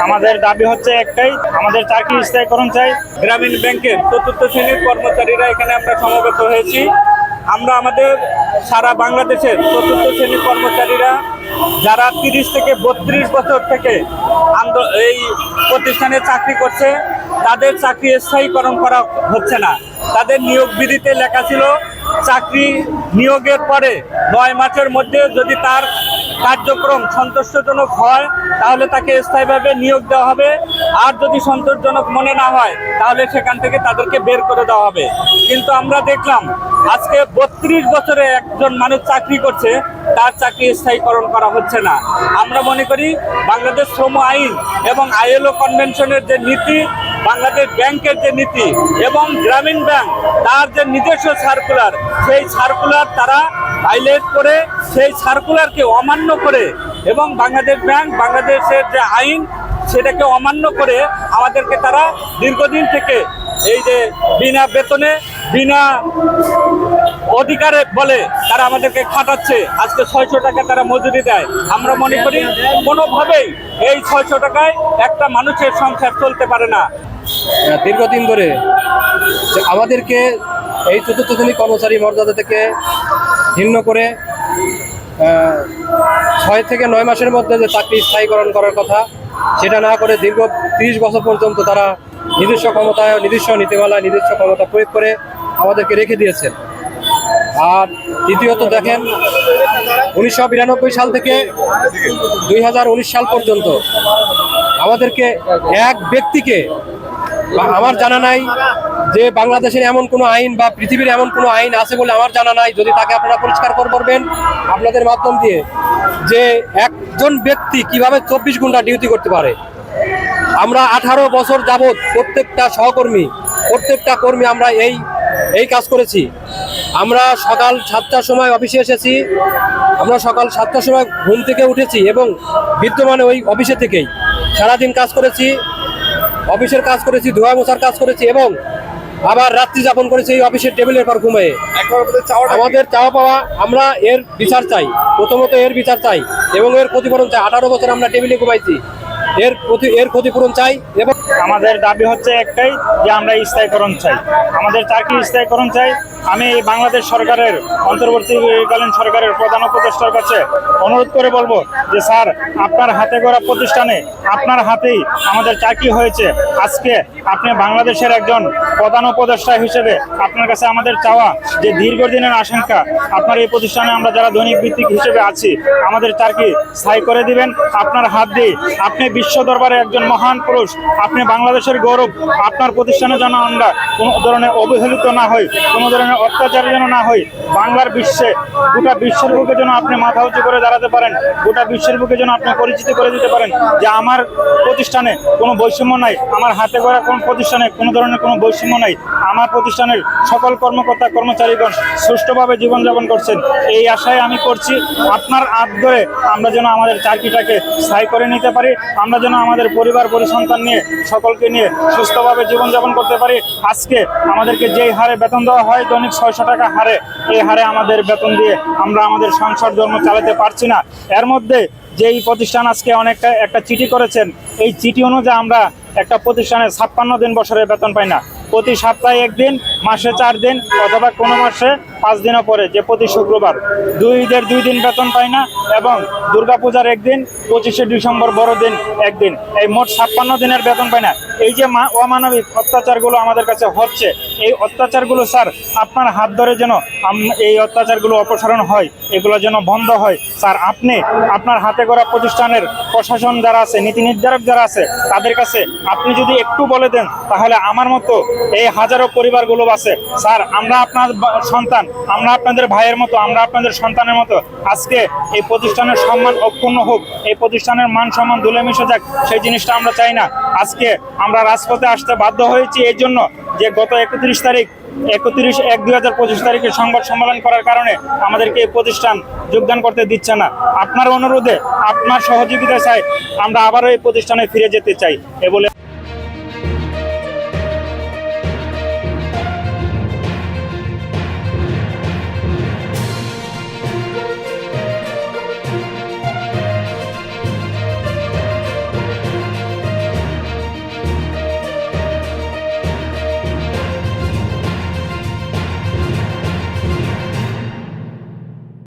আমাদের দাবি হচ্ছে একটাই, আমাদের চাকরি স্থায়ীকরণ চাই। গ্রামীণ ব্যাংকের চতুর্থ শ্রেণীর কর্মচারীরা এখানে আমরা সমবেত হয়েছি। আমরা আমাদের সারা বাংলাদেশের চতুর্থ শ্রেণীর কর্মচারীরা যারা 30 থেকে 32 বছর থেকে এই প্রতিষ্ঠানে চাকরি করছে, তাদের চাকরি স্থায়ীকরণ করা হচ্ছে না। তাদের নিয়োগ বিধিতে লেখা ছিল চাকরি নিয়োগের পরে 9 মাসের মধ্যে যদি তার কার্যক্রম সন্তোষজনক হয় তাহলে তাকে স্থায়ীভাবে নিয়োগ দেওয়া হবে, আর যদি সন্তোষজনক মনে না হয় তাহলে সেখান থেকে তাদেরকে বের করে দেওয়া হবে। কিন্তু আমরা দেখলাম আজকে 32 বছরে একজন মানুষ চাকরি করছে, তার চাকরি স্থায়ীকরণ করা হচ্ছে না। আমরা মনে করি বাংলাদেশ শ্রম আইন এবং ILO কনভেনশনের যে নীতি, বাংলাদেশ ব্যাংকের যে নীতি এবং গ্রামীণ ব্যাংক তার যে নিজস্ব সার্কুলার, সেই সার্কুলার তারা ভাইলেট করে, সেই সার্কুলারকে অমান্য করে এবং বাংলাদেশ ব্যাংক বাংলাদেশের যে আইন সেটাকে অমান্য করে আমাদেরকে তারা দীর্ঘদিন থেকে এই যে বিনা বেতনে বিনা অধিকারে বলে তারা আমাদেরকে খাটাচ্ছে। আজকে 600 টাকা তারা মজুরি দেয়। আমরা মনে করি কোনোভাবেই এই 600 টাকায় একটা মানুষের সংসার চলতে পারে না। দীর্ঘদিন ধরে আমাদেরকে এই চতুর্থ শ্রেণী কর্মচারী মর্যাদা থেকে ভিন্ন করে 6 থেকে 9 মাসের মধ্যে যে চাকরি স্থায়ীকরণ করার কথা, সেটা না করে দীর্ঘ 30 বছর পর্যন্ত তারা নিজস্ব ক্ষমতায়, নিজস্ব নীতিমালায়, নিজস্ব ক্ষমতা প্রয়োগ করে আমাদেরকে রেখে দিয়েছেন। আর দ্বিতীয়ত দেখেন, 1992 সাল থেকে 2019 সাল পর্যন্ত আমাদেরকে এক ব্যক্তিকে, আমার জানা নাই যে বাংলাদেশের এমন কোনো আইন বা পৃথিবীর এমন কোনো আইন আছে বলে আমার জানা নাই, যদি তাকে আপনারা পরিষ্কার করবেন আপনাদের মাধ্যম দিয়ে, যে একজন ব্যক্তি কিভাবে 24 ঘন্টা ডিউটি করতে পারে। আমরা 18 বছর যাবৎ প্রত্যেকটা সহকর্মী, প্রত্যেকটা কর্মী আমরা এই কাজ করেছি। আমরা সকাল 7টার সময় অফিসে এসেছি, আমরা সকাল 7টার সময় ঘুম থেকে উঠেছি এবং বিদ্যমানে ওই অফিসে থেকেই সারাদিন কাজ করেছি, অফিসের কাজ করেছি, ধোয়া মোছার কাজ করেছি এবং আবার রাত্রি যাপন করেছি এই অফিসের টেবিলের পর ঘুমিয়ে। আমাদের চাওয়া পাওয়া, আমরা এর বিচার চাই, প্রথমত এর বিচার চাই এবং এর ক্ষতিপূরণ চাই। 18 বছর আমরা টেবিলে ঘুমাইছি, এর ক্ষতিপূরণ চাই। এবং আমাদের দাবি হচ্ছে একটাই, যে আমরা স্থায়ীকরণ চাই, আমাদের চাকরি স্থায়ীকরণ চাই। আমি বাংলাদেশ সরকারের, অন্তর্বর্তীকালীন সরকারের প্রধান উপদেষ্টার কাছে অনুরোধ করে বলবো যে স্যার, আপনার হাতে গড়া প্রতিষ্ঠানে আপনার হাতেই আমাদের চাকরি হয়েছে। আজকে আপনি বাংলাদেশের একজন প্রধান উপদেষ্টা হিসেবে আপনার কাছে আমাদের চাওয়া যে দীর্ঘদিনের আশঙ্কা, আপনার এই প্রতিষ্ঠানে আমরা যারা দৈনিক ভিত্তিক হিসেবে আছি আমাদের চাকরি স্থায়ী করে দিবেন আপনার হাত দিয়ে। আপনি বিশ্ব দরবারে একজন মহান পুরুষ, আপনি বাংলাদেশের গৌরব। আপনার প্রতিষ্ঠানে যেন আমরা কোনো ধরনের অবহেলিত না হই, কোনো ধরনের অত্যাচার যেন না হই। বাংলার বিশ্বে, গোটা বিশ্বের বুকে যেন আপনি মাথা উঁচু করে দাঁড়াতে পারেন, গোটা বিশ্বের বুকে যেন আপনি পরিচিতি করে দিতে পারেন যে আমার প্রতিষ্ঠানে কোনো বৈষম্য নাই, আমার হাতে গড়া কোন প্রতিষ্ঠানে কোনো ধরনের কোনো বৈষম্য নাই, আমার প্রতিষ্ঠানের সকল কর্মকর্তা কর্মচারীগণ সুষ্ঠুভাবে জীবনযাপন করছেন। এই আশায় আমি করছি আপনার হাত ধরে আমরা যেন আমাদের চাকরিটাকে স্থায়ী করে নিতে পারি, আমরা যেন আমাদের পরিবার পরিসন্তান নিয়ে, সকলকে নিয়ে সুস্থভাবে জীবনযাপন করতে পারি। আজকে আমাদেরকে যেই হারে বেতন দেওয়া হয়, দৈনিক 600 টাকা হারে, এই হারে আমাদের বেতন দিয়ে আমরা আমাদের সংসার ধর্ম চালাতে পারছি না। এর মধ্যে যেই প্রতিষ্ঠান আজকে অনেকটা একটা চিঠি করেছেন, এই চিঠি অনুযায়ী আমরা একটা প্রতিষ্ঠানে 56 দিন বছরে বেতন পাই না। প্রতি সপ্তাহে 1 দিন, মাসে 4 দিন, অথবা কোনো মাসে 5 দিনও পরে, যে প্রতি শুক্রবার 2 ঈদের 2 দিন বেতন পাই না এবং দুর্গাপূজার 1 দিন, 25শে ডিসেম্বর বড়দিন 1 দিন, এই মোট 56 দিনের বেতন পাই না। এই যে অমানবিক অত্যাচারগুলো আমাদের কাছে হচ্ছে, এই অত্যাচারগুলো স্যার আপনার হাত ধরে যেন এই অত্যাচারগুলো অপসারণ হয়, এগুলো যেন বন্ধ হয়। স্যার, আপনি আপনার হাতে গড়া প্রতিষ্ঠানের প্রশাসন যারা আছে, নীতি নির্ধারক যারা আছে, তাদের কাছে আপনি যদি একটু বলে দেন তাহলে আমার মতো এই হাজারো পরিবারগুলো আছে। স্যার, আমরা আপনার সন্তান, আমরা আপনাদের ভাইয়ের মতো, আমরা আপনাদের সন্তানের মতো। আজকে এই প্রতিষ্ঠানের সম্মান অক্ষুণ্ণ হোক, এই প্রতিষ্ঠানের মান সম্মান ধুলে মিশে যাক, সেই জিনিসটা আমরা চাই না। আজকে আমরা রাজপথে আসতে বাধ্য হয়েছি এই জন্য যে গত 31/1/2025 তারিখে সংবাদ সম্মেলন করার কারণে আমাদেরকে এই প্রতিষ্ঠান যোগদান করতে দিচ্ছে না। আপনার অনুরোধে, আপনার সহযোগিতা চাই, আমরা আবারও এই প্রতিষ্ঠানে ফিরে যেতে চাই এ বলে